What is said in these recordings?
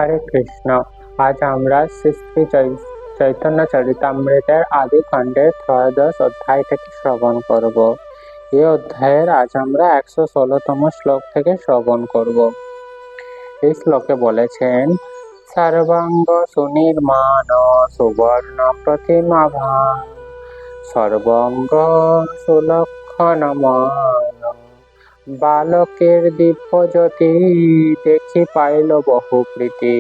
হরে কৃষ্ণ। আজ আমরা শ্রী চৈতন্য চরিতামৃতের আদি খণ্ডের ত্রয়োদশ অধ্যায় থেকে শ্রবণ করব। এই অধ্যায়ের আজ আমরা 116তম শ্লোক থেকে শ্রবণ করব। এই শ্লোকে বলেছেন, সর্বাঙ্গ সুনির্মাণ সুবর্ণ প্রতিমাভান সর্বাঙ্গ সুলক্ষণমান বালকের দিব্য জ্যোতি দেখি পাইল বহু প্রীতি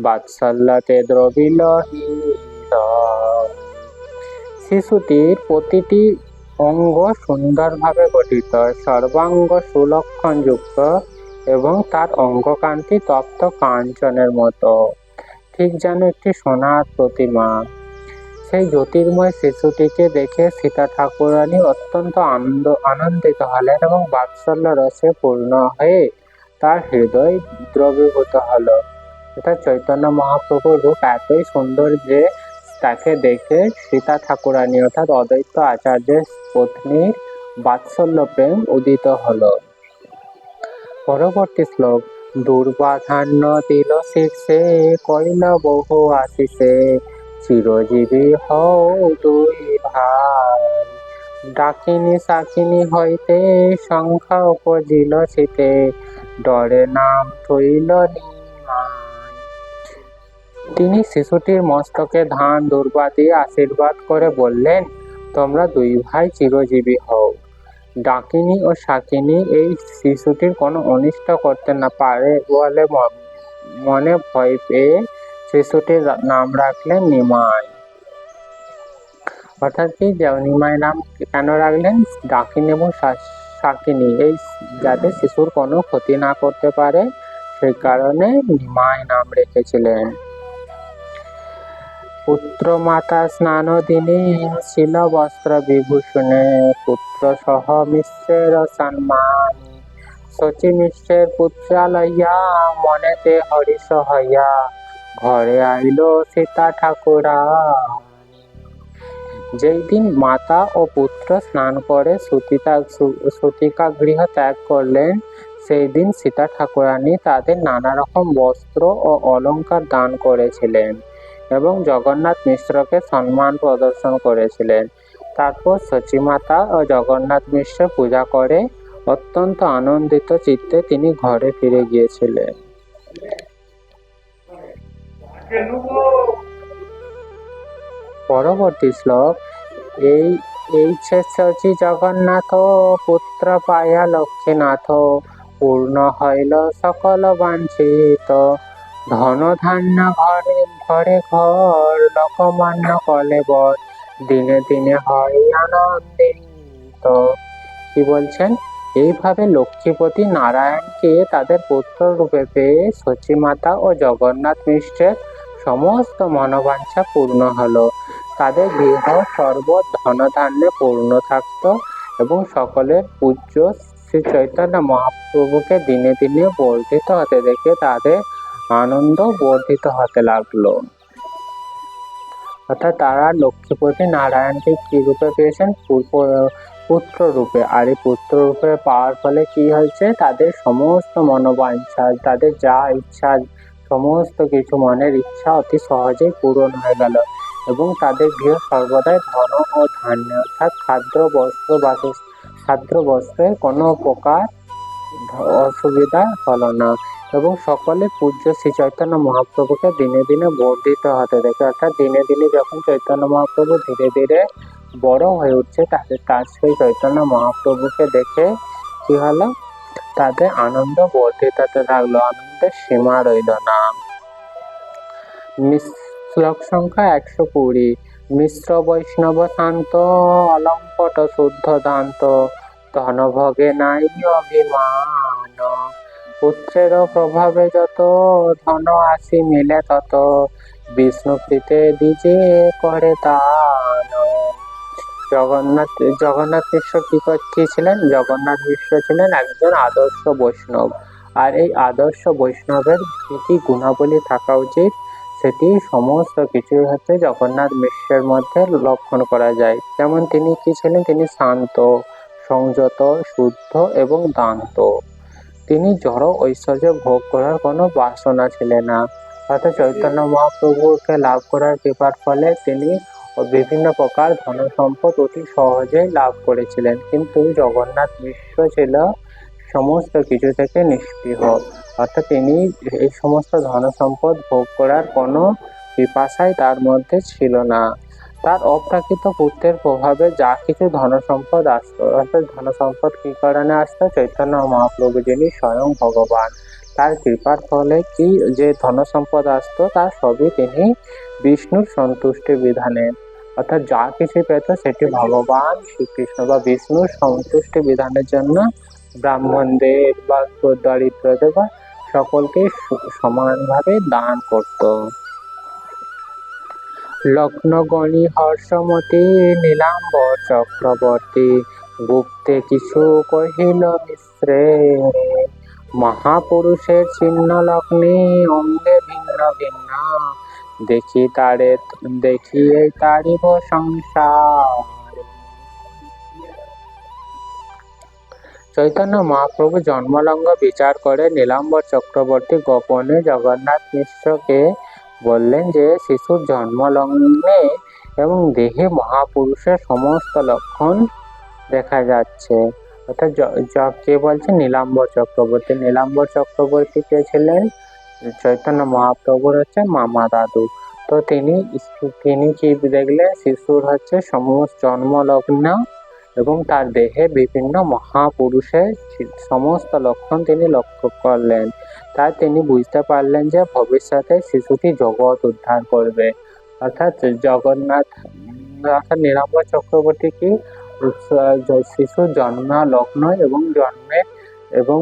বাৎসল্যতে দ্রবিল হৃদয়। শিশুটির প্রতিটি অঙ্গ সুন্দরভাবে গঠিত, সর্বাঙ্গ সুলক্ষণ যুক্ত এবং তার অঙ্গকান্তি তপ্ত কাঞ্চনের মতো, ঠিক যেন একটি সোনার প্রতিমা। সেই জ্যোতির্ময় শিশুটিকে দেখে সীতা ঠাকুরানী অত্যন্ত আনন্দিত হলেন এবং বাৎসল্য রসে পূর্ণ হয়ে তার হৃদয় দ্রবীভূত হলো। অর্থাৎ চৈতন্য মহাপ্রভুর রূপ এতই সুন্দর যে তাকে দেখে সীতা ঠাকুরানী অর্থাৎ অদ্বৈত আচার্যের পত্নীর বাৎসল্য প্রেম উদিত হলো। পরবর্তী শ্লোক, দুর্বাধান্য দিল শীর্ষে কইল বহু আশিসে চিরজীবী হও দুই ভাই ডাকিনী শাকিনী হইতে সংখ্যা উপজিল ছিতে ডরে নাম থইল নিমাই। তিনি শিশুটির মস্তকে ধান দুর্বা দিয়ে আশীর্বাদ করে বললেন, তোমরা দুই ভাই চিরজীবী হও। ডাকিনী ও শাকিনী এই শিশুটির কোনো অনিষ্ট করতে না পারে বলে মনে ভয় পেয়ে শিশুটির নাম রাখলেন নিমাই। অর্থাৎ কি, নিমাই নাম কেন রাখলেন? ডাকিনী এবং শাকিনী এই যাতে শিশুর কোনো ক্ষতি না করতে পারে সেই কারণে নিমাই নাম রেখেছিলেন। পুত্র মাতা স্নান দিনে ছিল বস্ত্র বিভূষণে পুত্র সহ মিশ্রের সম্মান শচী মিশ্রের পুত্রা লইয়া মনেতে হরিষ হইয়া ঘরে আইল সীতা ঠাকুরা। যেই দিন মাতা ও পুত্র স্নান করে সূতিকা গৃহ ত্যাগ করলেন, সেই দিন সীতা ঠাকুরানী তাদের নানা রকম বস্ত্র ও অলঙ্কার দান করেছিলেন এবং জগন্নাথ মিশ্রকে সম্মান প্রদর্শন করেছিলেন। তারপর সচিমাতা ও জগন্নাথ মিশ্র পূজা করে অত্যন্ত আনন্দিত চিত্তে তিনি ঘরে ফিরে গিয়েছিলেন। পরবর্তী শ্লোক, এইছে শচী জগন্নাথ পুত্র পায়া লক্ষ্মীনাথ পূর্ণ হইল সকল বাঞ্ছিত ধন ধান্য ঘরে ঘরে ঘর লোকমান্য কলেবর দিনে দিনে হয় আনন্দিত। কি বলছেন? এইভাবে লক্ষ্মীপতি নারায়ণকে তাদের পুত্র রূপে পেয়ে সচিমাতা ও জগন্নাথ মিশ্রের সমস্ত মনোবাঞ্ছা পূর্ণ হলো। তাদের গৃহ সর্ব ধনধান্যে পূর্ণ থাকত এবং সকলের পূজ্য শ্রী চৈতন্য মহাপ্রভুকে দিনে দিনে বর্ধিত হতে দেখে তাদের আনন্দ বর্ধিত হতে লাগলো। অর্থাৎ তারা লক্ষ্মীপতি নারায়ণকে কি রূপে পেয়েছেন? পুত্র রূপে। আর এই পুত্র রূপে পাওয়ার ফলে কি হয়েছে? তাদের সমস্ত মনোবাঞ্ছা, তাদের যা ইচ্ছা, সমস্ত কিছু মনের ইচ্ছা অতি সহজেই পূরণ হয়ে গেল এবং তাদের গৃহ সর্বদাই ধন ও ধান্য অর্থাৎ খাদ্য বস্ত্রের কোনো প্রকার অসুবিধা হলো না এবং সকলে পূজ্য শ্রী চৈতন্য মহাপ্রভুকে দিনে দিনে বর্ধিত হতে দেখে। অর্থাৎ দিনে দিনে যখন চৈতন্য মহাপ্রভু ধীরে ধীরে বড় হয়ে উঠছে, তার সেই চৈতন্য মহাপ্রভুকে দেখে কি হলো? তাদের আনন্দ বর্ধিত হতে লাগলো, আনন্দের সীমা রইল না। শ্লোক সংখ্যা 120। মিশ্র বৈষ্ণব শান্ত অলম্পট শুদ্ধ দান্ত ধনভোগে নাই অভিমান পুত্রের প্রভাবে যত ধন আসি মিলে তত বিষ্ণুপ্রীতে দ্বিজে করে দান। জগন্নাথ মিশ্র কি ছিলেন? জগন্নাথ মিশ্র ছিলেন একজন আদর্শ বৈষ্ণব। আর এই আদর্শ বৈষ্ণবের কি কি গুণাবলী থাকা উচিত সেটি সমস্ত কিছুই হচ্ছে জগন্নাথ মিশ্রের মধ্যে লক্ষণ করা যায়। যেমন তিনি কি ছিলেন? তিনি শান্ত, সংযত, শুদ্ধ এবং দান্ত। তিনি জড় ঐশ্বর্য ভোগ করার কোনো বাসনা ছিলেন না। অর্থাৎ চৈতন্য মহাপ্রভুকে লাভ করার কৃপার ফলে তিনি বিভিন্ন প্রকার ধন সম্পদ অতি সহজেই লাভ করেছিলেন, কিন্তু জগন্নাথ মিশ্র ছিল সমস্ত কিছু থেকে নিস্পৃহ। অর্থাৎ তিনি এই সমস্ত ধন সম্পদ ভোগ করার কোনো পিপাসাই তার মধ্যে ছিল না। তার অপ্রাকৃত পুত্রের প্রভাবে যা কিছু ধন সম্পদ আসতো, অর্থাৎ ধন সম্পদ কি কারণে আসতো? চৈতন্য মহাপ্রভু যিনি স্বয়ং ভগবান, তার কৃপার ফলে কি যে ধন সম্পদ আসতো তার সবই তিনি বিষ্ণুর সন্তুষ্টি বিধানে, অর্থাৎ যা কিছু পেত সেটি ভগবান শ্রীকৃষ্ণ বা বিষ্ণুর সন্তুষ্টি বিধানের জন্য ব্রাহ্মণদের বা দরিদ্রদের বা সকলকে সমানভাবে দান করত। লগ্নগণী হর্ষমতী নীলাম্বর চক্রবর্তী গুপ্তে কিছু কহিল মিশ্রে, মহাপুরুষের চিহ্ন লগ্নে অঙ্গে ভিন্ন ভিন্ন, দেখিয়ে তারিব সংসার। চৈতন্য মহাপ্রভু জন্মলগ্ন বিচার করে নীলাম্বর চক্রবর্তী গোপনে জগন্নাথ মিশ্রকে বললেন যে শিশুর জন্মলগ্নে এবং দেহে মহাপুরুষের সমস্ত লক্ষণ দেখা যাচ্ছে। অর্থাৎ কে বলছেন? নীলাম্বর চক্রবর্তী। নীলাম্বর চক্রবর্তী কে ছিলেন? চৈতন্য মহাপ্রভুর হচ্ছে মামা দাদু। তো তিনি কি দেখলেন? শিশুর হচ্ছে সমস্ত জন্মলগ্ন এবং তার দেহে বিভিন্ন মহাপুরুষের সমস্ত লক্ষণ তিনি লক্ষ্য করলেন। তাই তিনি বুঝতে পারলেন যে ভবিষ্যতে শিশুটি জগৎ উদ্ধার করবে। অর্থাৎ নীলাম্বর চক্রবর্তী কি শিশুর জন্ম লগ্ন এবং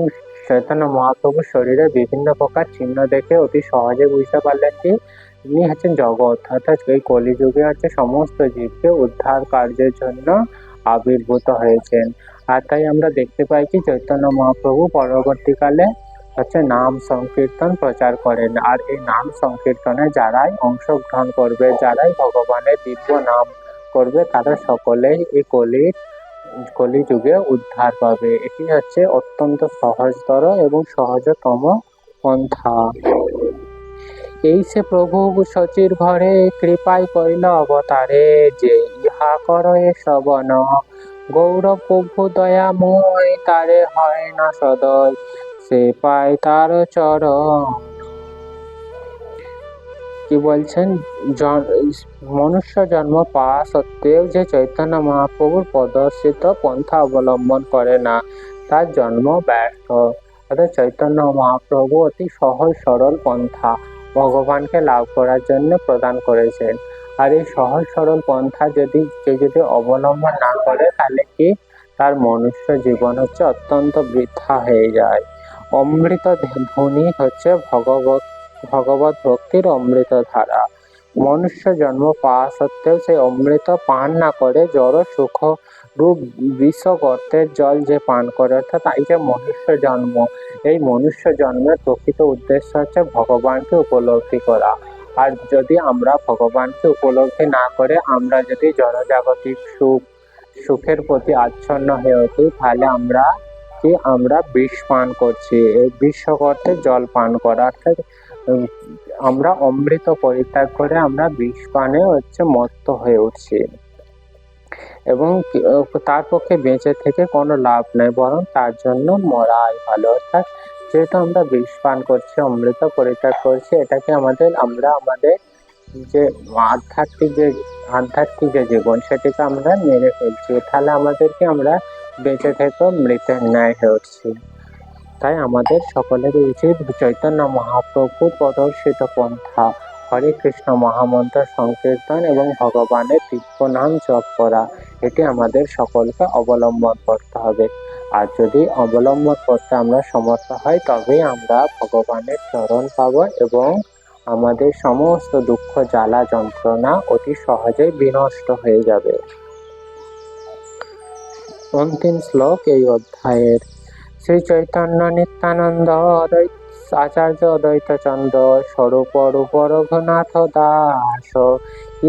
চৈতন্য মহাপ্রভুর শরীরে বিভিন্ন প্রকার চিহ্ন দেখে অতি সহজে বুঝতে পারলেন কি তিনি হচ্ছেন জগৎ, অর্থাৎ এই কলিযুগে হচ্ছে সমস্ত জীবকে উদ্ধার কার্যের জন্য আবির্ভূত হয়েছেন। আর তাই আমরা দেখতে পাই কি চৈতন্য মহাপ্রভু পরবর্তীকালে হচ্ছে নাম সংকীর্তন প্রচার করেন। আর এই নাম সংকীর্তনে যারাই অংশগ্রহণ করবে, যারাই ভগবানের দিব্য নাম করবে, তারা সকলেই এই কলিযুগে উদ্ধার পাবে। এটি হচ্ছে অত্যন্ত সহজতর এবং সহজতম পন্থা। এই সে প্রভু শচীর ঘরে কৃপায় করিল অবতারে, যে ইহা করয়ে শ্রবণ গৌর প্রভু দয়াময়, তারে হয় না সদয় সে পায় তার চরণ। কি বলছেন? মনুষ্য জন্ম পাওয়া সত্ত্বেও যে চৈতন্য মহাপ্রভুর প্রদর্শিত পন্থা অবলম্বন করে না, তার জন্ম ব্যর্থ। অর্থাৎ চৈতন্য মহাপ্রভু অতি সহজ সরল পন্থা ভগবানকে লাভ করার জন্য প্রদান করেছেন। আর এই সহজ সরল পন্থা কেউ যদি অবলম্বন না করে, তাহলে কি তার মনুষ্য জীবন হচ্ছে অত্যন্ত বৃথা হয়ে যায়। অমৃত ধ্বনি হচ্ছে ভগবত ভক্তির অমৃত ধারা। মনুষ্য জন্ম পাওয়া সত্ত্বেও সেই অমৃত পান না করে জড় সুখ রূপ বিষ গর্তের জল যে পান করে, অর্থাৎ এই যে মনুষ্য জন্ম, এই মনুষ্য জন্মের প্রকৃত উদ্দেশ্য হচ্ছে ভগবানকে উপলব্ধি করা। আর যদি আমরা ভগবানকে উপলব্ধি না করে আমরা যদি জড়জাগতিক সুখের প্রতি আচ্ছন্ন হয়ে উঠি, তাহলে আমরা বিষ পান করছি। এই বিষ গর্তের জল পান করা, অর্থাৎ আমরা অমৃত পরিত্যাগ করে আমরা বিষ পানে মত্ত হয়ে উঠছি এবং তার পক্ষে বেঁচে থেকে কোনো লাভ নেই, বরং তার জন্য মরাই ভালো। অর্থাৎ যেহেতু আমরা বিষ পান করছি, অমৃত পরিত্যাগ করছি, এটাকে আমরা আমাদের যে আধ্যাত্মিক যে জীবন সেটিকে আমরা মেরে ফেলছি। তাহলে আমরা বেঁচে থেকে মৃতের ন্যায় হয়ে উঠছি। তাই আমাদের সকলেরই উচিত চৈতন্য মহাপ্রভুর প্রদর্শিত পন্থা হরে কৃষ্ণ মহামন্ত্র সংকীর্তন এবং ভগবানের দিব্য নাম জপ করা, এটি আমাদের সকলকে অবলম্বন করতে হবে। আর যদি অবলম্বন করতে আমরা সমর্থ হই, তবেই আমরা ভগবানের চরণ পাব এবং আমাদের সমস্ত দুঃখ জ্বালা যন্ত্রণা অতি সহজেই বিনষ্ট হয়ে যাবে। অন্তিম শ্লোক এই অধ্যায়ের। শ্রী চৈতন্য নিত্যানন্দ আচার্য অদ্বৈত চন্দ্র স্বরূপ রূপ রঘুনাথ দাস,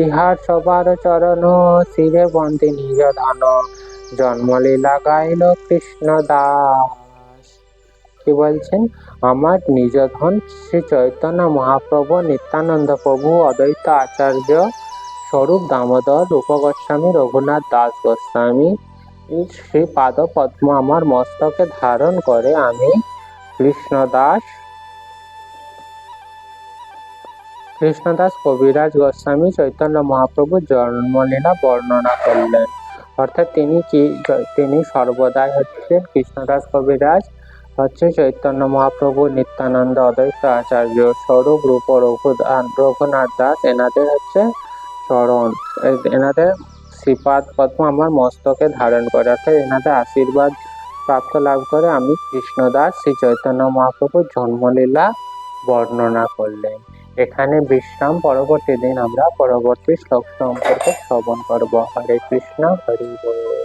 ইহার সবার চরণ শিরে বন্দে নিজ ধান, জন্মলীলা গাইল কৃষ্ণ দাস। কি বলছেন? আমার নিজ ধন শ্রী চৈতন্য মহাপ্রভু, নিত্যানন্দ প্রভু, অদ্বৈত আচার্য স্বরূপ দামোদর, রূপ গোস্বামী, রঘুনাথ দাস গোস্বামী শ্রী পাদ পদ্ম আমার মস্তকে ধারণ করে আমি কৃষ্ণদাস কবিরাজ গোস্বামী চৈতন্য মহাপ্রভুর জন্মলীলা বর্ণনা করলেন। অর্থাৎ তিনি সর্বদাই হচ্ছেন কৃষ্ণদাস কবিরাজ, হচ্ছে চৈতন্য মহাপ্রভু, নিত্যানন্দ, অদ্বৈত আচার্য স্বরূপ, রূপ, রঘুনাথ দাস, এনাদের হচ্ছে চরণ, এনাদের শ্রীপাদ পদ্ম আমার মস্তকে ধারণ করে, অর্থাৎ এনাদের আশীর্বাদ প্রাপ্ত লাভ করে আমি কৃষ্ণদাস শ্রী চৈতন্য মহাপ্রভুর জন্মলীলা বর্ণনা করলেন। এখানে বিশ্রাম, পরবর্তী দিন আমরা পরবর্তী শ্লোক সম্পর্কে শ্রবণ করব। হরে কৃষ্ণ, হরি বল।